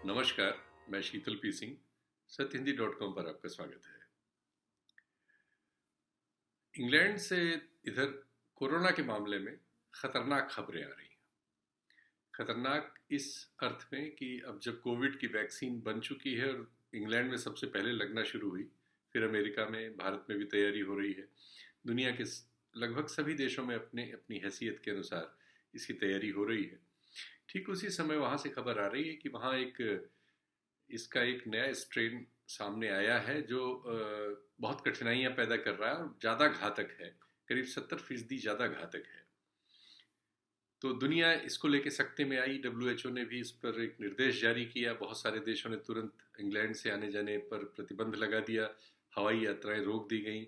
नमस्कार, मैं शीतल पी सिंह, सत्यहिंदी.com पर आपका स्वागत है। इंग्लैंड से इधर कोरोना के मामले में खतरनाक खबरें आ रही हैं। खतरनाक इस अर्थ में कि अब जब कोविड की वैक्सीन बन चुकी है और इंग्लैंड में सबसे पहले लगना शुरू हुई, फिर अमेरिका में, भारत में भी तैयारी हो रही है। दुनिया के लगभग सभी देशों में अपने अपनी हैसियत के अनुसार इसकी तैयारी हो रही है। ठीक उसी समय वहाँ से खबर आ रही है कि वहाँ इसका एक नया स्ट्रेन सामने आया है जो बहुत कठिनाइयां पैदा कर रहा है और ज़्यादा घातक है, करीब 70% ज़्यादा घातक है। तो दुनिया इसको लेके सकते में आई। WHO ने भी इस पर एक निर्देश जारी किया। बहुत सारे देशों ने तुरंत इंग्लैंड से आने जाने पर प्रतिबंध लगा दिया, हवाई यात्राएं रोक दी गई।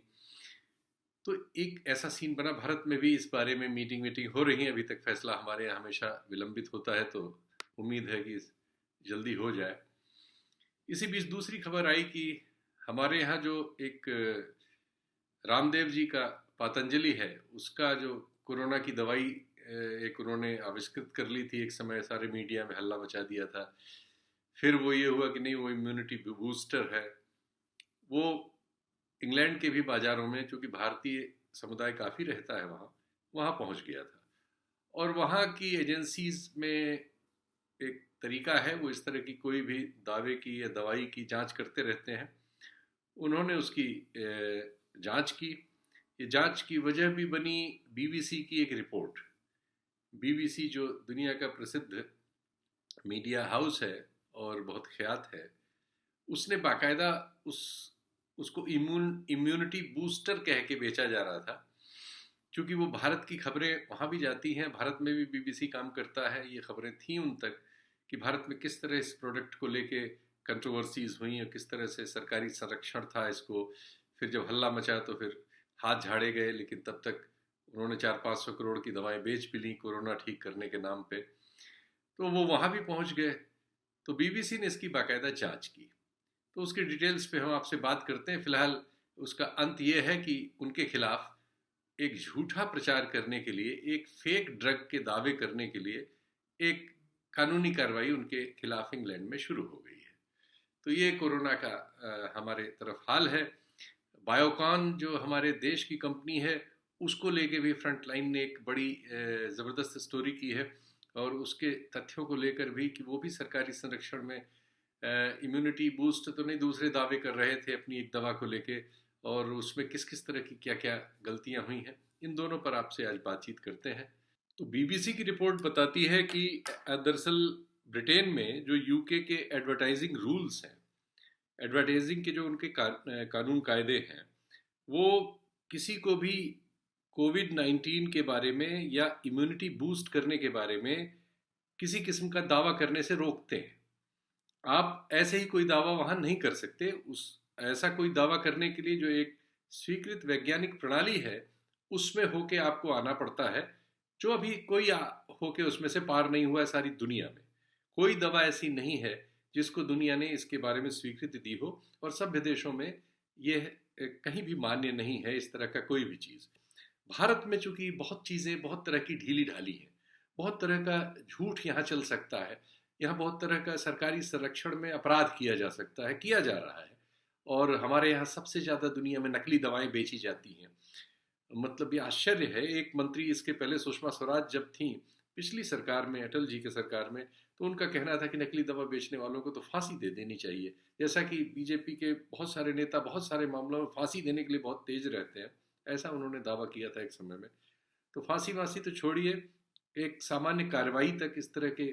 तो एक ऐसा सीन बना। भारत में भी इस बारे में मीटिंग हो रही है। अभी तक फैसला हमारे यहाँ हमेशा विलंबित होता है, तो उम्मीद है कि जल्दी हो जाए। इसी बीच दूसरी खबर आई कि हमारे यहाँ जो एक रामदेव जी का पतंजलि है, उसका जो कोरोना की दवाई एक उन्होंने आविष्कृत कर ली थी, एक समय सारे मीडिया में हल्ला मचा दिया था। फिर वो ये हुआ कि नहीं, वो इम्यूनिटी बूस्टर है। वो इंग्लैंड के भी बाजारों में, चूंकि भारतीय समुदाय काफ़ी रहता है वहाँ, वहाँ पहुँच गया था। और वहाँ की एजेंसीज में एक तरीका है, वो इस तरह की कोई भी दावे की या दवाई की जांच करते रहते हैं। उन्होंने उसकी जांच की। ये जांच की वजह भी बनी BBC की एक रिपोर्ट। BBC जो दुनिया का प्रसिद्ध मीडिया हाउस है और बहुत ख्यात है, उसने बाकायदा उसको इम्यूनिटी बूस्टर कह के बेचा जा रहा था। क्योंकि वो भारत की खबरें वहाँ भी जाती हैं, भारत में भी BBC काम करता है, ये खबरें थी उन तक कि भारत में किस तरह इस प्रोडक्ट को लेके कंट्रोवर्सीज हुई और किस तरह से सरकारी संरक्षण था इसको। फिर जब हल्ला मचा तो फिर हाथ झाड़े गए, लेकिन तब तक उन्होंने 400-500 करोड़ की दवाएं बेच भी ली कोरोना ठीक करने के नाम पे। तो वो वहाँ भी पहुँच गए। तो BBC ने इसकी बाकायदा जांच की। तो उसके डिटेल्स पे हम आपसे बात करते हैं। फिलहाल उसका अंत ये है कि उनके खिलाफ एक झूठा प्रचार करने के लिए, एक फेक ड्रग के दावे करने के लिए एक कानूनी कार्रवाई उनके खिलाफ इंग्लैंड में शुरू हो गई है। तो ये कोरोना का हमारे तरफ हाल है। बायोकॉन जो हमारे देश की कंपनी है, उसको लेके भी फ्रंट लाइन ने एक बड़ी ज़बरदस्त स्टोरी की है, और उसके तथ्यों को लेकर भी कि वो भी सरकारी संरक्षण में इम्यूनिटी बूस्ट तो नहीं, दूसरे दावे कर रहे थे अपनी एक दवा को लेके, और उसमें किस किस तरह की क्या क्या गलतियां हुई हैं, इन दोनों पर आपसे आज बातचीत करते हैं। तो BBC की रिपोर्ट बताती है कि दरअसल ब्रिटेन में जो UK के एडवर्टाइजिंग रूल्स हैं, एडवर्टाइजिंग के जो उनके कानून कायदे हैं, वो किसी को भी कोविड-19 के बारे में या इम्यूनिटी बूस्ट करने के बारे में किसी किस्म का दावा करने से रोकते हैं। आप ऐसे ही कोई दावा वहाँ नहीं कर सकते। उस ऐसा कोई दावा करने के लिए जो एक स्वीकृत वैज्ञानिक प्रणाली है, उसमें होके आपको आना पड़ता है, जो अभी कोई होके उसमें से पार नहीं हुआ है सारी दुनिया में। कोई दवा ऐसी नहीं है जिसको दुनिया ने इसके बारे में स्वीकृति दी हो, और सभ्य देशों में ये कहीं भी मान्य नहीं है इस तरह का कोई भी चीज़। भारत में चूंकि बहुत चीज़ें बहुत तरह की ढीली ढाली हैं, बहुत तरह का झूठ यहाँ चल सकता है, यहाँ बहुत तरह का सरकारी संरक्षण में अपराध किया जा सकता है, किया जा रहा है। और हमारे यहाँ सबसे ज़्यादा दुनिया में नकली दवाएं बेची जाती हैं। मतलब ये आश्चर्य है। एक मंत्री इसके पहले सुषमा स्वराज जब थी पिछली सरकार में, अटल जी के सरकार में, तो उनका कहना था कि नकली दवा बेचने वालों को तो फांसी दे देनी चाहिए। जैसा कि बीजेपी के बहुत सारे नेता बहुत सारे मामलों में फांसी देने के लिए बहुत तेज रहते हैं, ऐसा उन्होंने दावा किया था एक समय में। तो फांसी वांसी तो छोड़िए, एक सामान्य कार्रवाई तक इस तरह के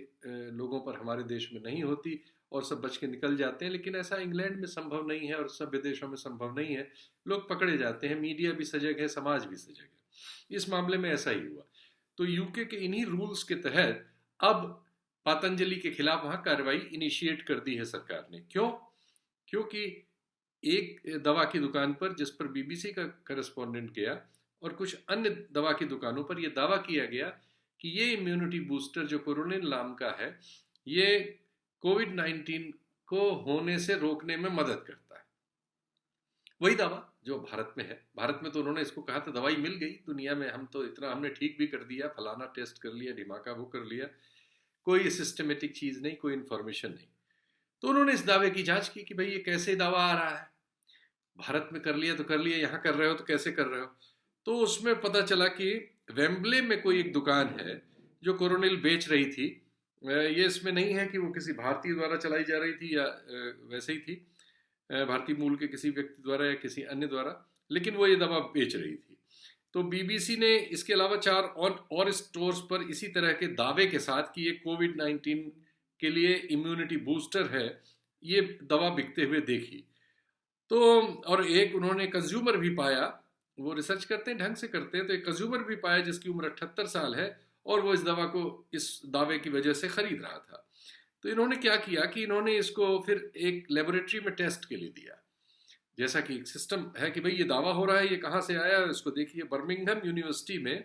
लोगों पर हमारे देश में नहीं होती, और सब बच के निकल जाते हैं। लेकिन ऐसा इंग्लैंड में संभव नहीं है और सभ्य देशों में संभव नहीं है। लोग पकड़े जाते हैं, मीडिया भी सजग है, समाज भी सजग है। इस मामले में ऐसा ही हुआ। तो यूके के इन्हीं रूल्स के तहत अब पतंजलि के खिलाफ वहां कार्रवाई इनिशिएट कर दी है सरकार ने। क्यों? क्योंकि एक दवा की दुकान पर, जिस पर BBC का करस्पॉन्डेंट गया, और कुछ अन्य दवा की दुकानों पर यह दावा किया गया कि ये इम्यूनिटी बूस्टर जो कोरोनिल नाम का है, ये कोविड-19 को होने से रोकने में मदद करता है। वही दावा जो भारत में है। भारत में तो उन्होंने इसको कहा था दवाई मिल गई दुनिया में, हम तो इतना हमने ठीक भी कर दिया, फलाना टेस्ट कर लिया, ढिमाका वो कर लिया, कोई सिस्टमेटिक चीज़ नहीं, कोई इन्फॉर्मेशन नहीं। तो उन्होंने इस दावे की जांच की कि भाई ये कैसे दावा आ रहा है, भारत में कर लिया तो कर लिया, यहाँ कर रहे हो तो कैसे कर रहे हो। तो उसमें पता चला कि वेम्बले में कोई एक दुकान है जो कोरोनिल बेच रही थी। ये इसमें नहीं है कि वो किसी भारतीय द्वारा चलाई जा रही थी या वैसे ही थी, भारतीय मूल के किसी व्यक्ति द्वारा या किसी अन्य द्वारा, लेकिन वो ये दवा बेच रही थी। तो बीबीसी ने इसके अलावा 4 और स्टोर्स पर इसी तरह के दावे के साथ कि ये कोविड-19 के लिए इम्यूनिटी बूस्टर है, ये दवा बिकते हुए देखी। तो और एक उन्होंने कंज्यूमर भी पाया, वो रिसर्च करते हैं, ढंग से करते हैं, तो एक कंज्यूमर भी पाया जिसकी उम्र 78 साल है और वो इस दवा को इस दावे की वजह से खरीद रहा था। तो इन्होंने क्या किया कि इन्होंने इसको फिर एक लेबोरेटरी में टेस्ट के लिए दिया। जैसा कि एक सिस्टम है कि भाई ये दावा हो रहा है, ये कहाँ से आया, इसको देखिए। बर्मिंघम यूनिवर्सिटी में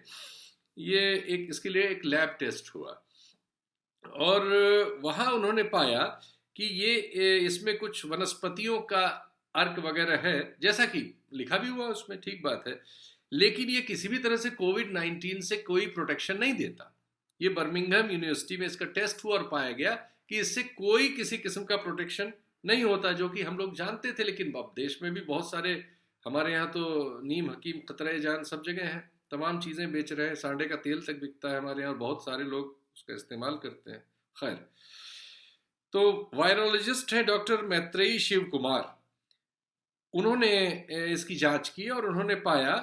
ये एक इसके लिए एक लैब टेस्ट हुआ और वहाँ उन्होंने पाया कि ये इसमें कुछ वनस्पतियों का अर्क वगैरह है, जैसा कि लिखा भी हुआ उसमें, ठीक बात है, लेकिन ये किसी भी तरह से कोविड-19 से कोई प्रोटेक्शन नहीं देता। ये बर्मिंघम यूनिवर्सिटी में इसका टेस्ट हुआ और पाया गया कि इससे कोई किसी किस्म का प्रोटेक्शन नहीं होता, जो कि हम लोग जानते थे। लेकिन अब देश में भी बहुत सारे, हमारे यहाँ तो नीम हकीम खतरे जान सब जगह है, तमाम चीज़ें बेच रहे हैं, सांडे का तेल तक बिकता है हमारे यहाँ और बहुत सारे लोग उसका इस्तेमाल करते हैं। खैर, तो वायरोलॉजिस्ट हैं डॉक्टर मैत्रेयी शिव कुमार, उन्होंने इसकी जांच की और उन्होंने पाया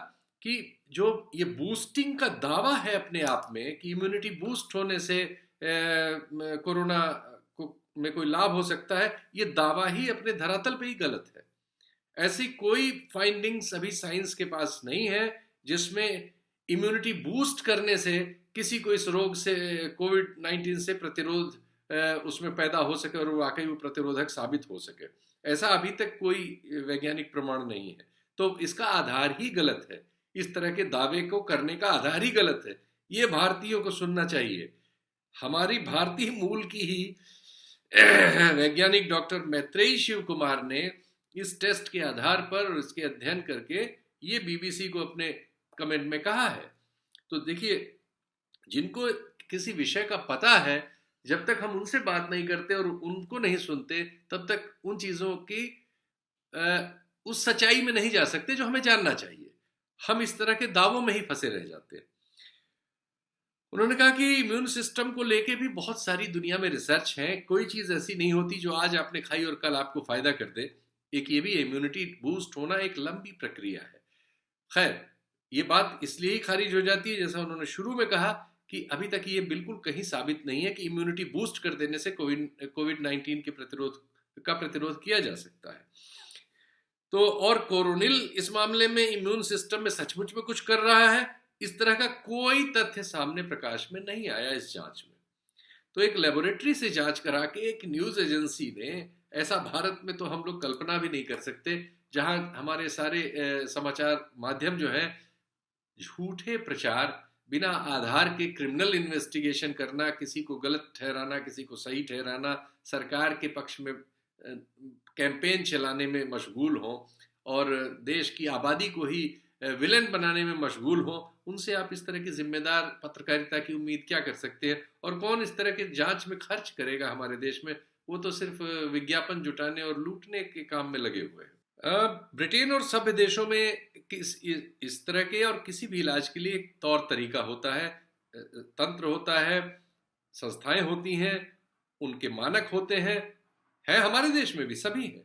कि जो ये बूस्टिंग का दावा है अपने आप में कि इम्यूनिटी बूस्ट होने से कोरोना में कोई लाभ हो सकता है, ये दावा ही अपने धरातल पे ही गलत है। ऐसी कोई फाइंडिंग्स अभी साइंस के पास नहीं है जिसमें इम्यूनिटी बूस्ट करने से किसी को इस रोग से, कोविड-19 से प्रतिरोध उसमें पैदा हो सके और वाकई वो प्रतिरोधक साबित हो सके। ऐसा अभी तक कोई वैज्ञानिक प्रमाण नहीं है। तो इसका आधार ही गलत है, इस तरह के दावे को करने का आधार ही गलत है। ये भारतीयों को सुनना चाहिए। हमारी भारतीय मूल की ही वैज्ञानिक डॉक्टर मैत्रेयी शिव कुमार ने इस टेस्ट के आधार पर और इसके अध्ययन करके ये बीबीसी को अपने कमेंट में कहा है। तो देखिए, जिनको किसी विषय का पता है, जब तक हम उनसे बात नहीं करते और उनको नहीं सुनते, तब तक उन चीज़ों की उस सच्चाई में नहीं जा सकते जो हमें जानना चाहिए। हम इस तरह के दावों में ही फंसे रह जाते हैं। उन्होंने कहा कि इम्यून सिस्टम को लेके भी बहुत सारी दुनिया में रिसर्च है, कोई चीज़ ऐसी नहीं होती जो आज आपने खाई और कल आपको फ़ायदा कर दे। एक ये भी इम्यूनिटी बूस्ट होना एक लंबी प्रक्रिया है। खैर, ये बात इसलिए ही खारिज हो जाती है, जैसा उन्होंने शुरू में कहा, कि अभी तक ये बिल्कुल कहीं साबित नहीं है कि इम्यूनिटी बूस्ट कर देने से कोविड-19 के प्रतिरोध किया जा सकता है। तो और कोरोनिल इस मामले में इम्यून सिस्टम में सचमुच में कुछ कर रहा है, इस तरह का कोई तथ्य सामने प्रकाश में नहीं आया इस जांच में। तो एक लेबोरेटरी से जांच करा के एक न्यूज एजेंसी ने, ऐसा भारत में तो हम लोग कल्पना भी नहीं कर सकते, जहां हमारे सारे समाचार माध्यम जो है झूठे प्रचार, बिना आधार के क्रिमिनल इन्वेस्टिगेशन करना, किसी को गलत ठहराना, किसी को सही ठहराना, सरकार के पक्ष में कैंपेन चलाने में मशगूल हों और देश की आबादी को ही विलेन बनाने में मशगूल हों, उनसे आप इस तरह की जिम्मेदार पत्रकारिता की उम्मीद क्या कर सकते हैं? और कौन इस तरह के जांच में खर्च करेगा हमारे देश में? वो तो सिर्फ विज्ञापन जुटाने और लूटने के काम में लगे हुए हैं। ब्रिटेन और सभ्य देशों में इस तरह के और किसी भी इलाज के लिए एक तौर तरीका होता है, तंत्र होता है, संस्थाएं होती हैं, उनके मानक होते हैं, है हमारे देश में भी सभी हैं,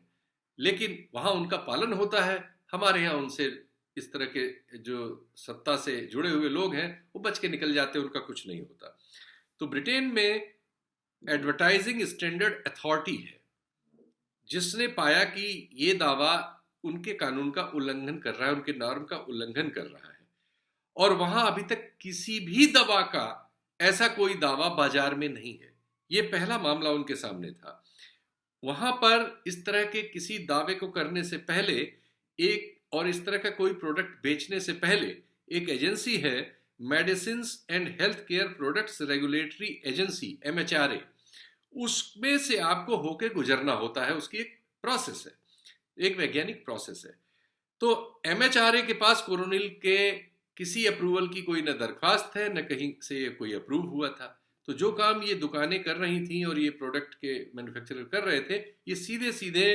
लेकिन वहाँ उनका पालन होता है। हमारे यहाँ उनसे इस तरह के जो सत्ता से जुड़े हुए लोग हैं वो बच के निकल जाते हैं, उनका कुछ नहीं होता। तो ब्रिटेन में एडवर्टाइजिंग स्टैंडर्ड अथॉरिटी है, जिसने पाया कि ये दावा उनके कानून का उल्लंघन कर रहा है, उनके नॉर्म का उल्लंघन कर रहा है, और वहां अभी तक किसी भी दवा का ऐसा कोई दावा बाजार में नहीं है। ये पहला मामला उनके सामने था। वहां पर इस तरह के किसी दावे को करने से पहले और इस तरह का कोई प्रोडक्ट बेचने से पहले एक एजेंसी है, medicine and health care products regulatory agency, MHRA, उसमें से आपको होके गुजरना होता है। उसकी एक प्रोसेस है, एक वैज्ञानिक प्रोसेस है। तो MHRA के पास कोरोनिल के किसी अप्रूवल की कोई न दरख्वास्त है, न कहीं से कोई अप्रूव हुआ था। तो जो काम ये दुकानें कर रही थी और ये प्रोडक्ट के मैन्युफैक्चरर कर रहे थे, ये सीधे सीधे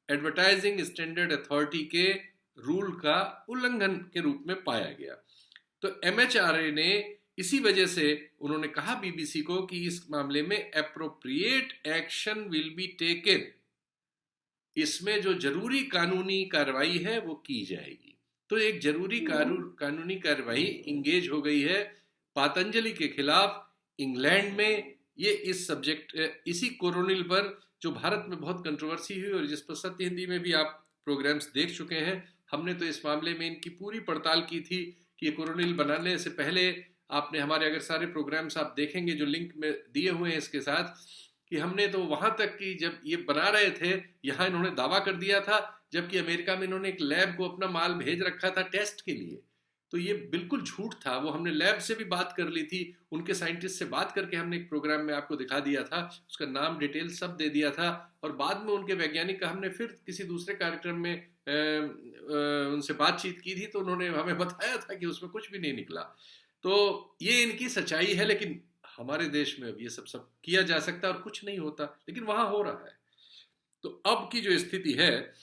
एडवर्टाइजिंग स्टैंडर्ड अथॉरिटी के रूल का उल्लंघन के रूप में पाया गया। तो एमएचआरए ने इसी वजह से उन्होंने कहा बीबीसी को कि इस मामले में appropriate action will be taken, इसमें जो जरूरी कानूनी कार्रवाई है वो की जाएगी। तो एक जरूरी कानूनी कार्रवाई इंगेज हो गई है पतंजलि के खिलाफ इंग्लैंड में। ये इस सब्जेक्ट इसी कोरोनिल पर जो भारत में बहुत कंट्रोवर्सी हुई और जिस पर सत्य हिंदी में भी आप प्रोग्राम्स देख चुके हैं, हमने तो इस मामले में इनकी पूरी पड़ताल की थी कि ये कोरोनिल बनाने से पहले आपने हमारे अगर सारे प्रोग्राम्स आप देखेंगे जो लिंक में दिए हुए हैं इसके साथ, कि हमने तो वहां तक कि जब ये बना रहे थे यहाँ इन्होंने दावा कर दिया था, जबकि अमेरिका में इन्होंने एक लैब को अपना माल भेज रखा था टेस्ट के लिए। तो ये बिल्कुल झूठ था। वो हमने लैब से भी बात कर ली थी, उनके साइंटिस्ट से बात करके हमने एक प्रोग्राम में आपको दिखा दिया था, उसका नाम डिटेल सब दे दिया था। और बाद में उनके वैज्ञानिक का हमने फिर किसी दूसरे कार्यक्रम में उनसे बातचीत की थी, तो उन्होंने हमें बताया था कि उसमें कुछ भी नहीं निकला। तो ये इनकी सच्चाई है, लेकिन हमारे देश में अब ये सब किया जा सकता है और कुछ नहीं होता, लेकिन वहां हो रहा है। तो अब की जो स्थिति है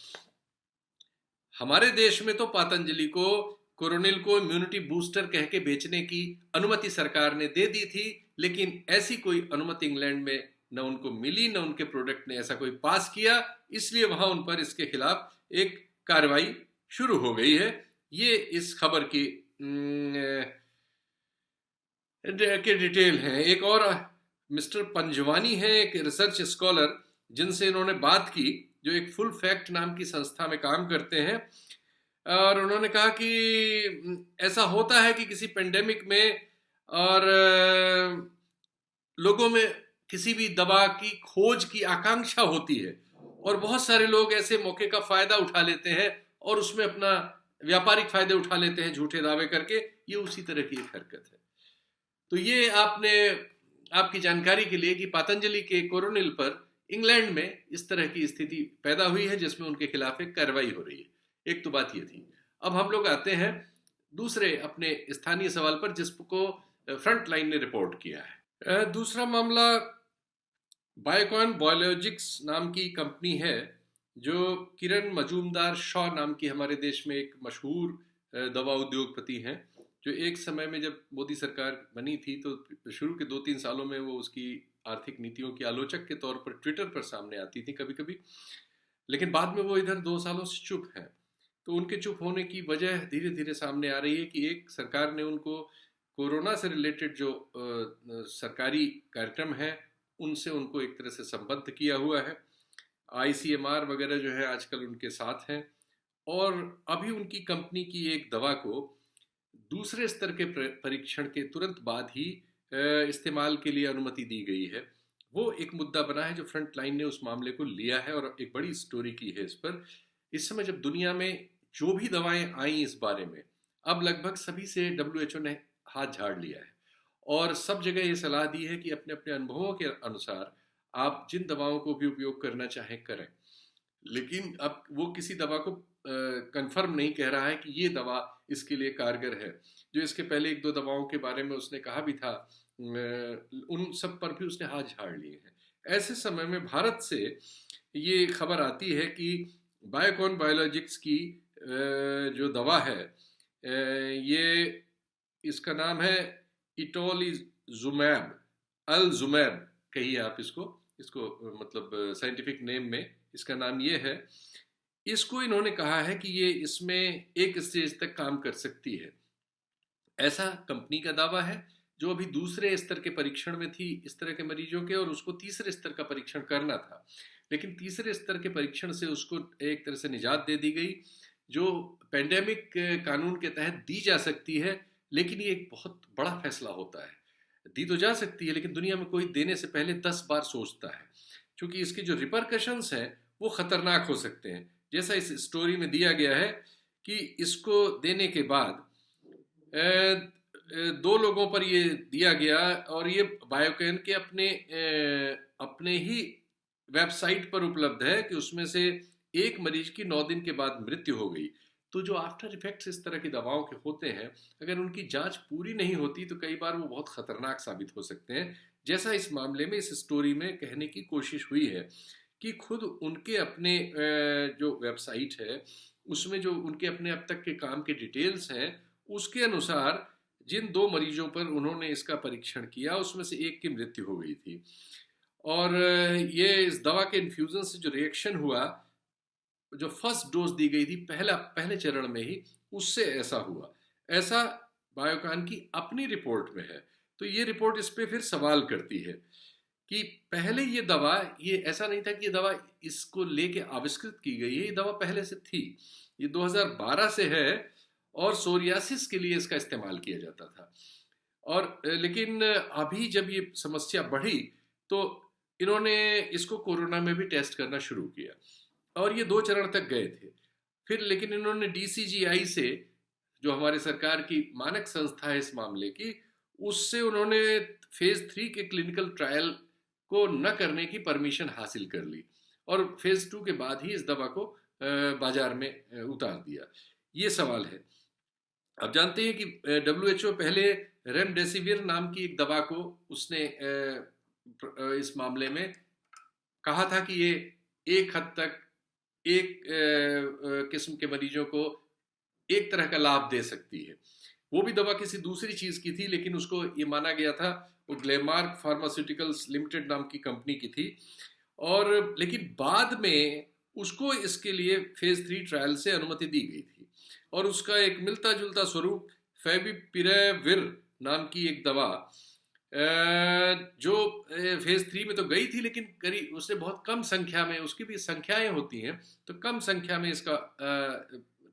हमारे देश में, तो पतंजलि को कोरोनिल को इम्यूनिटी बूस्टर कह के बेचने की अनुमति सरकार ने दे दी थी, लेकिन ऐसी कोई अनुमति इंग्लैंड में न उनको मिली, न उनके प्रोडक्ट ने ऐसा कोई पास किया, इसलिए वहां उन पर इसके खिलाफ एक कार्रवाई शुरू हो गई है। ये इस खबर की के डिटेल है। एक और मिस्टर पंजवानी है, एक रिसर्च स्कॉलर, जिनसे इन्होंने बात की, जो एक फुल फैक्ट नाम की संस्था में काम करते हैं, और उन्होंने कहा कि ऐसा होता है कि किसी पेंडेमिक में और लोगों में किसी भी दवा की खोज की आकांक्षा होती है और बहुत सारे लोग ऐसे मौके का फायदा उठा लेते हैं और उसमें अपना व्यापारिक फायदे उठा लेते हैं झूठे दावे करके। ये उसी तरह की एक हरकत है। तो ये आपकी जानकारी के लिए कि पतंजलि के कोरोनिल पर इंग्लैंड में इस तरह की स्थिति पैदा हुई है जिसमें उनके खिलाफ एक कार्रवाई हो रही है। एक तो बात ये थी। अब हम लोग आते हैं दूसरे अपने स्थानीय सवाल पर, जिसको फ्रंट लाइन ने रिपोर्ट किया है। दूसरा मामला बायोकॉन बायोलॉजिक्स नाम की कंपनी है, जो किरण मजूमदार शॉ नाम की हमारे देश में एक मशहूर दवा उद्योगपति हैं, जो एक समय में जब मोदी सरकार बनी थी तो शुरू के 2-3 सालों में वो उसकी आर्थिक नीतियों की आलोचक के तौर पर ट्विटर पर सामने आती थी कभी कभी, लेकिन बाद में वो इधर 2 सालों से चुप है। तो उनके चुप होने की वजह धीरे धीरे सामने आ रही है कि एक, सरकार ने उनको कोरोना से रिलेटेड जो सरकारी कार्यक्रम है उनसे उनको एक तरह से संबद्ध किया हुआ है। ICMR वगैरह जो है आजकल उनके साथ हैं, और अभी उनकी कंपनी की एक दवा को दूसरे स्तर के परीक्षण के तुरंत बाद ही इस्तेमाल के लिए अनुमति दी गई है। वो एक मुद्दा बना है जो फ्रंट लाइन ने उस मामले को लिया है और एक बड़ी स्टोरी की है इस पर। इस समय जब दुनिया में जो भी दवाएं आई इस बारे में, अब लगभग सभी से WHO ने हाथ झाड़ लिया है और सब जगह ये सलाह दी है कि अपने अपने अनुभवों के अनुसार आप जिन दवाओं को भी उपयोग करना चाहें करें, लेकिन अब वो किसी दवा को कंफर्म नहीं कह रहा है कि ये दवा इसके लिए कारगर है। जो इसके पहले 1-2 दवाओं के बारे में उसने कहा भी था, उन सब पर भी उसने हाथ झाड़ लिए हैं। ऐसे समय में भारत से ये खबर आती है कि बायोकॉन बायोलॉजिक्स की जो दवा है, ये इसका नाम है इटोलिजुमैब, अलजुमैब कहिए आप इसको मतलब साइंटिफिक नेम में इसका नाम ये है। इसको इन्होंने कहा है कि ये इसमें एक स्टेज तक काम कर सकती है, ऐसा कंपनी का दावा है, जो अभी दूसरे स्तर के परीक्षण में थी इस तरह के मरीजों के, और उसको तीसरे स्तर का परीक्षण करना था, लेकिन तीसरे स्तर के परीक्षण से उसको एक तरह से निजात दे दी गई, जो पेंडेमिक कानून के तहत दी जा सकती है। लेकिन ये एक बहुत बड़ा फैसला होता है। दी तो जा सकती है, लेकिन दुनिया में कोई देने से पहले 10 बार सोचता है, क्योंकि इसके जो रिपरकशंस हैं वो खतरनाक हो सकते हैं। जैसा इस स्टोरी में दिया गया है कि इसको देने के बाद 2 लोगों पर ये दिया गया, और ये बायोकॉन के अपने ही वेबसाइट पर उपलब्ध है कि उसमें से एक मरीज की 9 दिन के बाद मृत्यु हो गई। तो जो आफ्टर इफेक्ट्स इस तरह की दवाओं के होते हैं, अगर उनकी जांच पूरी नहीं होती तो कई बार वो बहुत खतरनाक साबित हो सकते हैं, जैसा इस मामले में, इस स्टोरी में कहने की कोशिश हुई है कि खुद उनके अपने जो वेबसाइट है उसमें जो उनके अपने अब तक के काम के डिटेल्स हैं, उसके अनुसार जिन 2 मरीजों पर उन्होंने इसका परीक्षण किया उसमें से एक की मृत्यु हो गई थी। और ये इस दवा के इन्फ्यूज़न से जो रिएक्शन हुआ, जो फर्स्ट डोज दी गई थी पहले चरण में ही, उससे ऐसा हुआ। ऐसा बायोकॉन की अपनी रिपोर्ट में है। तो ये रिपोर्ट इस पे फिर सवाल करती है कि पहले ये दवा, ये ऐसा नहीं था कि ये दवा इसको लेके आविष्कृत की गई है, ये दवा पहले से थी। ये 2012 से है और सोरियासिस के लिए इसका इस्तेमाल किया जाता था। और लेकिन अभी जब ये समस्या बढ़ी तो इन्होंने इसको कोरोना में भी टेस्ट करना शुरू किया और ये 2 चरण तक गए थे। फिर लेकिन इन्होंने डीसीजीआई से, जो हमारे सरकार की मानक संस्था है इस मामले की, उससे उन्होंने फेज 3 के क्लिनिकल ट्रायल को न करने की परमिशन हासिल कर ली और फेज 2 के बाद ही इस दवा को बाजार में उतार दिया। ये सवाल है। अब जानते हैं कि WHO पहले रेमडेसिविर नाम की एक दवा को उसने इस मामले में कहा था कि ये एक हद तक एक किस्म के मरीजों को एक तरह का लाभ दे सकती है। वो भी दवा किसी दूसरी चीज की थी, लेकिन उसको ये माना गया था, वो ग्लेमार्क फार्मास्यूटिकल्स लिमिटेड नाम की कंपनी की थी। और लेकिन बाद में उसको इसके लिए फेज 3 ट्रायल से अनुमति दी गई थी और उसका एक मिलता जुलता स्वरूप फेविपिराविर नाम की एक दवा, जो फेज 3 में तो गई थी लेकिन करीब उससे बहुत कम संख्या में, उसकी भी संख्याएं होती हैं तो कम संख्या में इसका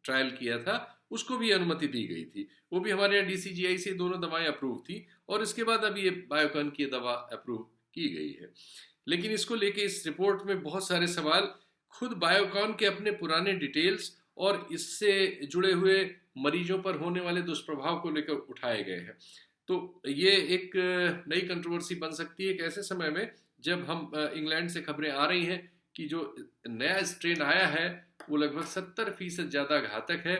ट्रायल किया था, उसको भी अनुमति दी गई थी। वो भी हमारे यहाँ डीसीजीआई से दोनों दवाएं अप्रूव थी और इसके बाद अभी ये बायोकॉन की दवा अप्रूव की गई है। लेकिन इसको लेके इस रिपोर्ट में बहुत सारे सवाल खुद बायोकॉन के अपने पुराने डिटेल्स और इससे जुड़े हुए मरीजों पर होने वाले दुष्प्रभाव को लेकर उठाए गए हैं। तो ये एक नई कंट्रोवर्सी बन सकती है एक ऐसे समय में जब हम इंग्लैंड से खबरें आ रही हैं कि जो नया स्ट्रेन आया है वो लगभग 70% ज़्यादा घातक है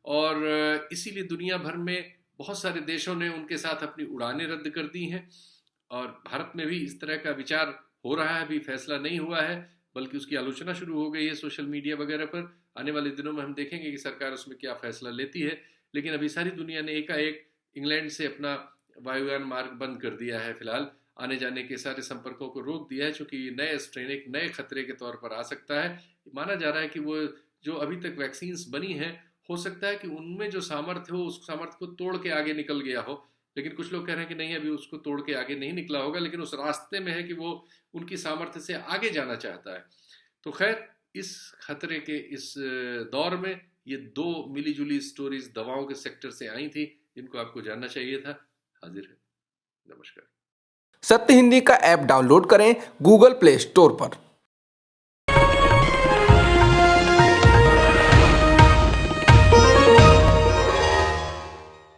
और इसीलिए दुनिया भर में बहुत सारे देशों ने उनके साथ अपनी उड़ानें रद्द कर दी हैं और भारत में भी इस तरह का विचार हो रहा है। अभी फैसला नहीं हुआ है बल्कि उसकी आलोचना शुरू हो गई है सोशल मीडिया वगैरह पर। आने वाले दिनों में हम देखेंगे कि सरकार उसमें क्या फैसला लेती है। लेकिन अभी सारी दुनिया ने एकाएक इंग्लैंड से अपना वायुयान मार्ग बंद कर दिया है। फिलहाल आने जाने के सारे संपर्कों को रोक दिया है, चूंकि नए स्ट्रेन एक नए खतरे के तौर पर आ सकता है। माना जा रहा है कि वो जो अभी तक वैक्सीन्स बनी हैं, हो सकता है कि उनमें जो सामर्थ्य हो उस सामर्थ्य को तोड़ के आगे निकल गया हो, लेकिन कुछ लोग कह रहे हैं कि नहीं, अभी उसको तोड़ के आगे नहीं निकला होगा, लेकिन उस रास्ते में है कि वो उनकी सामर्थ्य से आगे जाना चाहता है। तो खैर, इस खतरे के इस दौर में ये 2 मिली जुली स्टोरीज दवाओं के सेक्टर से आई थी, जिनको आपको जानना चाहिए था। हाजिर है। नमस्कार। सत्य हिंदी का ऐप डाउनलोड करें गूगल प्ले स्टोर पर।